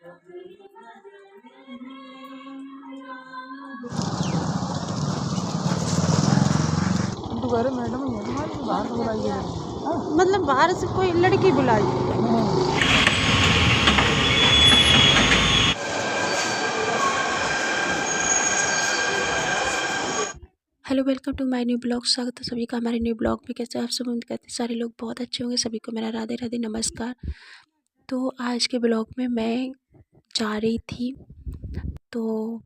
तो मैडम बाहर बुलाई मतलब बाहर से कोई लड़की बुलाई। Hello, welcome to my new blog. स्वागत है सभी का हमारे न्यू ब्लॉग में। कैसे आप सब? उम्मीद करते सारे लोग बहुत अच्छे होंगे। सभी को मेरा राधे राधे नमस्कार। तो आज के ब्लॉग में मैं जा रही थी, तो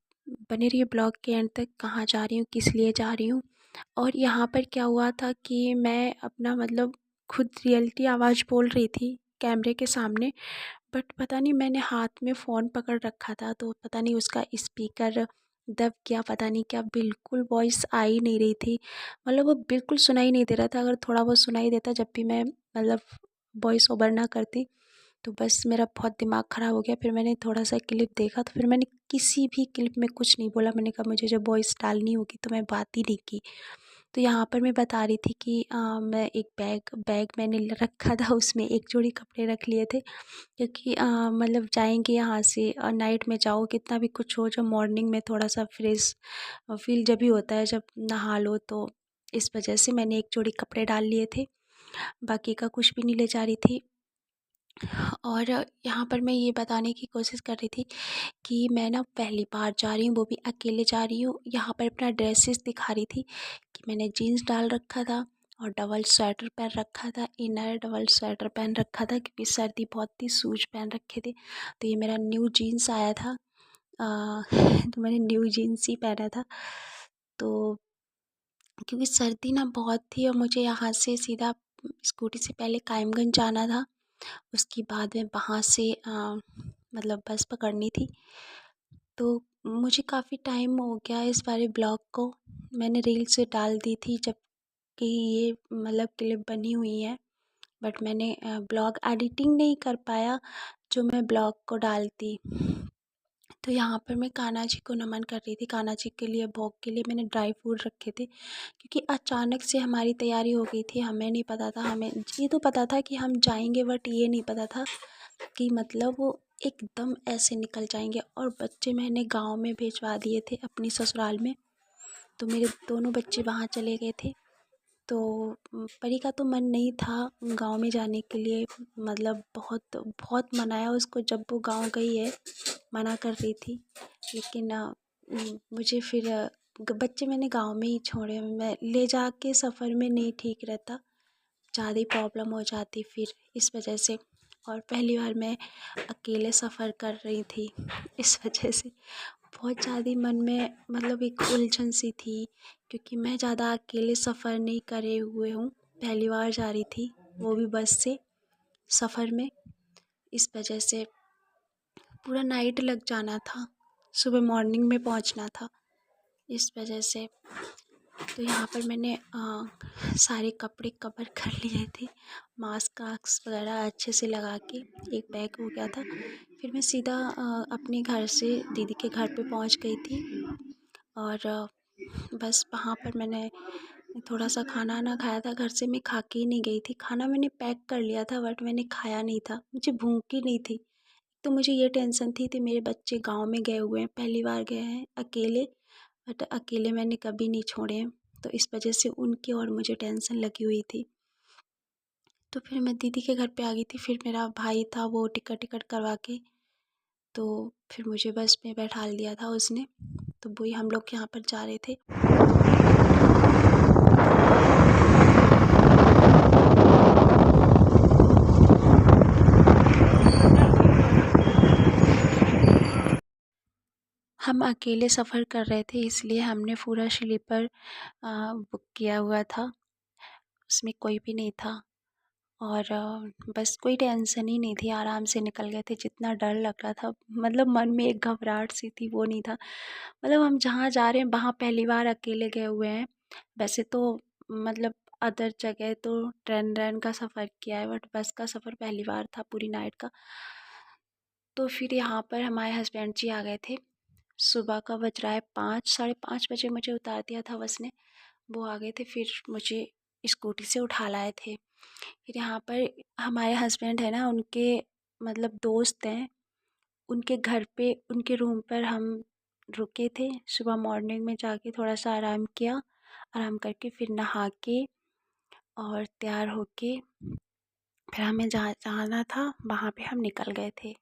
बने रहिए ब्लॉग के एंड तक। कहाँ जा रही हूँ, किस लिए जा रही हूँ, और यहाँ पर क्या हुआ था कि मैं अपना मतलब खुद रियलिटी आवाज़ बोल रही थी कैमरे के सामने, बट पता नहीं मैंने हाथ में फ़ोन पकड़ रखा था, तो पता नहीं उसका स्पीकर दब गया, पता नहीं क्या, बिल्कुल वॉइस आ ही नहीं रही थी। मतलब वो बिल्कुल सुनाई नहीं दे रहा था। अगर थोड़ा बहुत सुनाई देता जब भी मैं मतलब वॉइस ओवर ना करती, तो बस मेरा बहुत दिमाग ख़राब हो गया। फिर मैंने थोड़ा सा क्लिप देखा, तो फिर मैंने किसी भी क्लिप में कुछ नहीं बोला। मैंने कहा मुझे जब वॉइस डालनी होगी तो मैं बात ही नहीं की। तो यहाँ पर मैं बता रही थी कि मैं एक बैग मैंने रखा था, उसमें एक जोड़ी कपड़े रख लिए थे, क्योंकि मतलब जाएंगे यहाँ से, नाइट में जाओ कितना भी कुछ हो, जब मॉर्निंग में थोड़ा सा फ्रेश फील जब भी होता है जब नहा लो, तो इस वजह से मैंने एक जोड़ी कपड़े डाल लिए थे, बाकी का कुछ भी नहीं ले जा रही थी। और यहाँ पर मैं ये बताने की कोशिश कर रही थी कि मैं ना पहली बार जा रही हूँ, वो भी अकेले जा रही हूँ। यहाँ पर अपना ड्रेसेस दिखा रही थी कि मैंने जीन्स डाल रखा था और डबल स्वेटर पहन रखा था, इनर डबल स्वेटर पहन रखा था, क्योंकि सर्दी बहुत थी, शूज पहन रखे थे। तो ये मेरा न्यू जीन्स आया था, तो मैंने न्यू जीन्स ही पहना था। तो क्योंकि सर्दी ना बहुत थी और मुझे यहाँ से सीधा स्कूटी से पहले कायमगंज जाना था, उसके बाद में वहाँ से मतलब बस पकड़नी थी। तो मुझे काफ़ी टाइम हो गया इस वाले ब्लॉग को, मैंने रील से डाल दी थी जब कि ये मतलब क्लिप बनी हुई है, बट मैंने ब्लॉग एडिटिंग नहीं कर पाया जो मैं ब्लॉग को डालती। तो यहाँ पर मैं कान्हा जी को नमन कर रही थी। कान्हा जी के लिए, भोग के लिए मैंने ड्राई फ्रूट रखे थे, क्योंकि अचानक से हमारी तैयारी हो गई थी। हमें नहीं पता था, हमें ये तो पता था कि हम जाएंगे, बट ये नहीं पता था कि मतलब वो एकदम ऐसे निकल जाएंगे। और बच्चे मैंने गांव में भिजवा दिए थे अपनी ससुराल में, तो मेरे दोनों बच्चे वहाँ चले गए थे। तो परी का तो मन नहीं था गांव में जाने के लिए, मतलब बहुत बहुत मनाया उसको, जब वो गांव गई है मना कर रही थी। लेकिन मुझे फिर बच्चे मैंने गांव में ही छोड़े। मैं ले जा के सफ़र में नहीं ठीक रहता, ज़्यादा ही प्रॉब्लम हो जाती फिर, इस वजह से। और पहली बार मैं अकेले सफ़र कर रही थी, इस वजह से बहुत ज़्यादा मन में मतलब एक उलझन सी थी, क्योंकि मैं ज़्यादा अकेले सफ़र नहीं करे हुए हूँ, पहली बार जा रही थी, वो भी बस से सफ़र में। इस वजह से पूरा नाइट लग जाना था, सुबह मॉर्निंग में पहुँचना था, इस वजह से। तो यहाँ पर मैंने सारे कपड़े कवर कर लिए थे, मास्क वास्क वगैरह अच्छे से लगा के एक बैग हो गया था। फिर मैं सीधा अपने घर से दीदी के घर पे पहुँच गई थी, और बस वहाँ पर मैंने थोड़ा सा खाना ना खाया था, घर से मैं खा के ही नहीं गई थी। खाना मैंने पैक कर लिया था, बट मैंने खाया नहीं था, मुझे भूख ही नहीं थी। तो मुझे ये टेंशन थी कि मेरे बच्चे गांव में गए हुए हैं, पहली बार गए हैं अकेले, बट अकेले मैंने कभी नहीं छोड़े हैं, तो इस वजह से उनकी और मुझे टेंशन लगी हुई थी। तो फिर मैं दीदी के घर पे आ गई थी। फिर मेरा भाई था, वो टिकट टिकट करवा के, तो फिर मुझे बस में बैठा दिया था उसने। तो वही हम लोग यहाँ पर जा रहे थे। हम अकेले सफ़र कर रहे थे, इसलिए हमने पूरा स्लीपर बुक किया हुआ था, उसमें कोई भी नहीं था। और बस कोई टेंशन ही नहीं थी, आराम से निकल गए थे। जितना डर लग रहा था, मतलब मन में एक घबराहट सी थी, वो नहीं था। मतलब हम जहाँ जा रहे हैं वहाँ पहली बार अकेले गए हुए हैं। वैसे तो मतलब अदर जगह तो ट्रेन व्रेन का सफ़र किया है, बट बस का सफ़र पहली बार था पूरी नाइट का। तो फिर यहाँ पर हमारे हस्बैंड जी आ गए थे। सुबह का बज रहा है 5, साढ़े 5 बजे मुझे उतार दिया था बस ने। वो आ गए थे, फिर मुझे स्कूटी से उठा लाए थे। फिर यहाँ पर हमारे हस्बैंड है ना, उनके मतलब दोस्त हैं, उनके घर पे उनके रूम पर हम रुके थे। सुबह मॉर्निंग में जाके थोड़ा सा आराम किया, आराम करके फिर नहा के और तैयार होके फिर हमें जहाँ जाना था वहाँ पे हम निकल गए थे।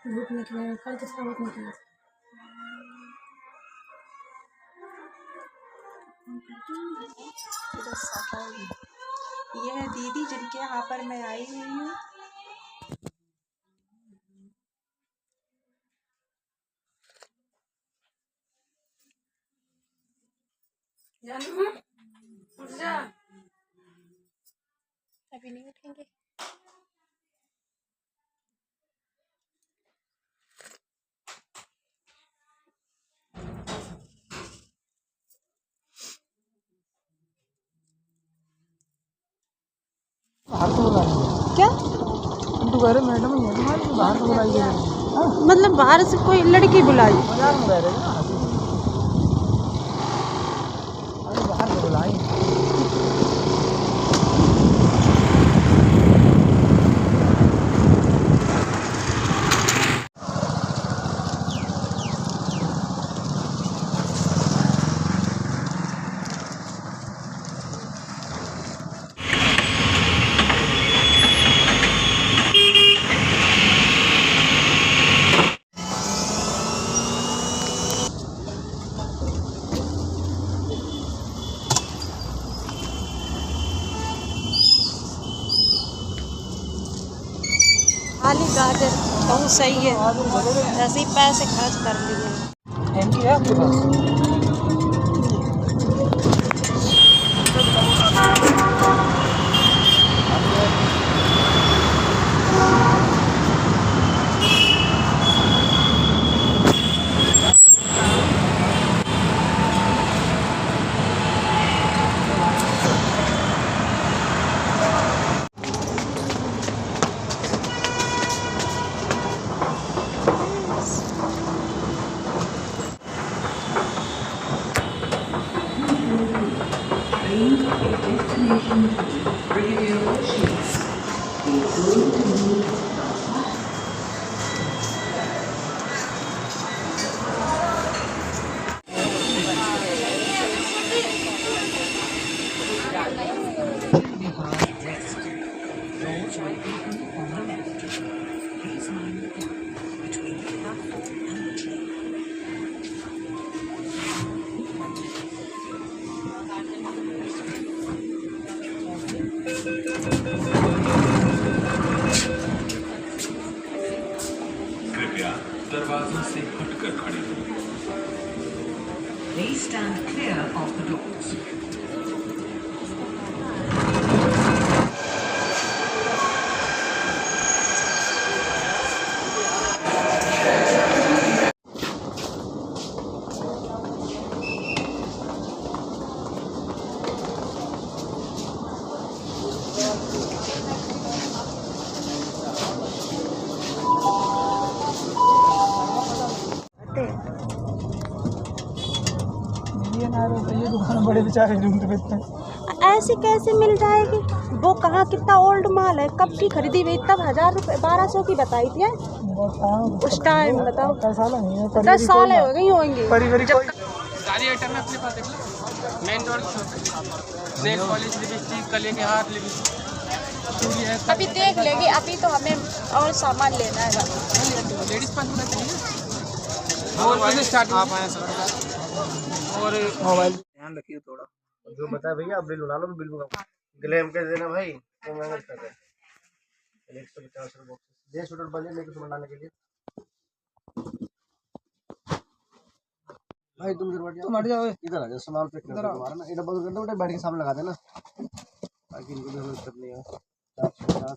धूप निकले कल किसका बहुत निकले। ये है दीदी जिनके यहाँ पर मैं आई हुई हूँ। अभी नहीं उठेंगे। बाहर तो बुलाएंगे क्या तू कह रहे मैडम ये तुम्हारी बाहर तो बुलाई गई। मतलब बाहर से कोई लड़की बुलाई? मजाक में कह रहे ना, अरे बाहर तो बुलाई। खाली गाजर बहुत सही है, ऐसे ही पैसे खर्च कर लिए। एमकी है आपके पास? दरवाजों से हटकर खड़े हो। Please stand clear of the doors. ये दुकान बड़े बेचारे ढूंढते फिरते हैं। ऐसे कैसे मिल जाएगी? वो कहाँ कितना ओल्ड माल है, कब की खरीदी हुई, तब 1000 रुपये 1200 की बताई थी उस टाइम। बताओ 10 साल हो गई होंगे। सारी आइटम है अपने पास। Main door nail polish, lipstick, गले के हार, लिपस्टिक अभी देख लेंगे, अभी तो हमें और सामान लेना है। लेडीज पर्स चाहिए। और बिजनेस स्टार्टिंग आप आए सर और मोबाइल ध्यान रखिए थोड़ा जो बताया भैया आप बिल बना लो बिल क्लेम कर देना भाई तो महंगा कर रहे हैं 150 रुपये ये शूटर बजे लेके तो बनाने के लिए भाई तुम हट जाओ इधर आ जाओ सामान पैक कर दो हमारा ना ये डब्बा कर दो बैठ के सामने लगा देना ताकि इनको भी दिक्कत नहीं हो 450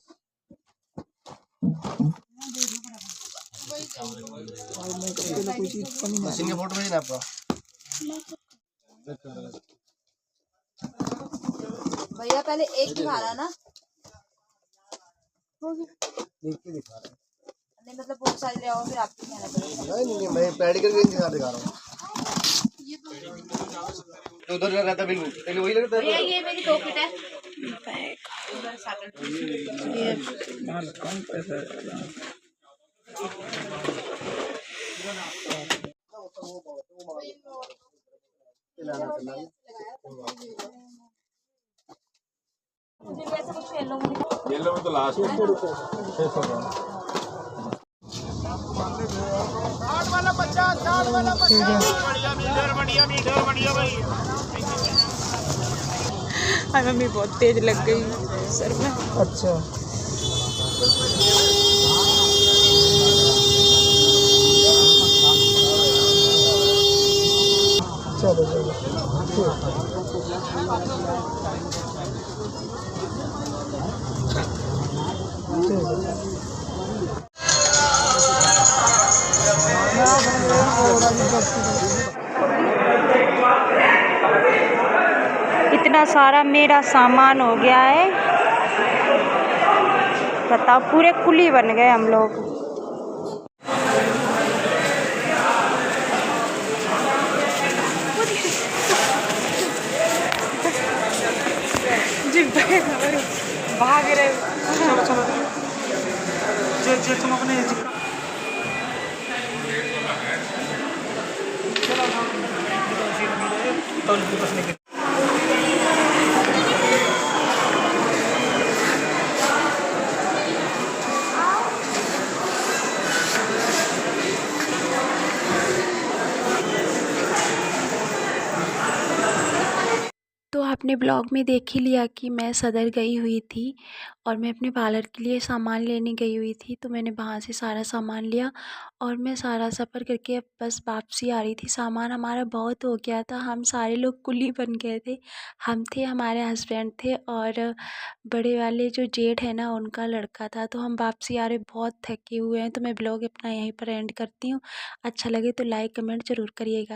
कोई चीज कमी नहीं मशीन के फोटो भेजना आपका भैया पहले एक दिखा रहा ना देख के दिखा रहा नहीं मतलब बहुत सारी रहा फिर आपको कहना पड़ेगा नहीं मैं पेडिकल रेंज दिखा रहा हूँ तो उधर लगा था बिल्कुल पहले वही लगता भैया ये मेरी 2 फीट है माल कम पैसा मुझे भी ऐसा कुछ खेल लो मुझे येलो में तो लास्ट है। मम्मी बहुत तेज लग गई सर में। अच्छा चलो चलो इतना सारा मेरा सामान हो गया है, बताओ पूरे कुली बन गए हम लोग। भाग रहे चलो चलो जे तुम अपने तो आपने ब्लॉग में देख ही लिया कि मैं सदर गई हुई थी और मैं अपने पार्लर के लिए सामान लेने गई हुई थी। तो मैंने वहाँ से सारा सामान लिया और मैं सारा सफ़र करके अब बस वापसी आ रही थी। सामान हमारा बहुत हो गया था, हम सारे लोग कुली बन गए थे। हम थे, हमारे हस्बैंड थे और बड़े वाले जो जेठ है ना उनका लड़का था। तो हम वापसी आ रहे बहुत थके हुए हैं। तो मैं ब्लॉग अपना यहीं पर एंड करती हूँ। अच्छा लगे तो लाइक कमेंट ज़रूर करिएगा।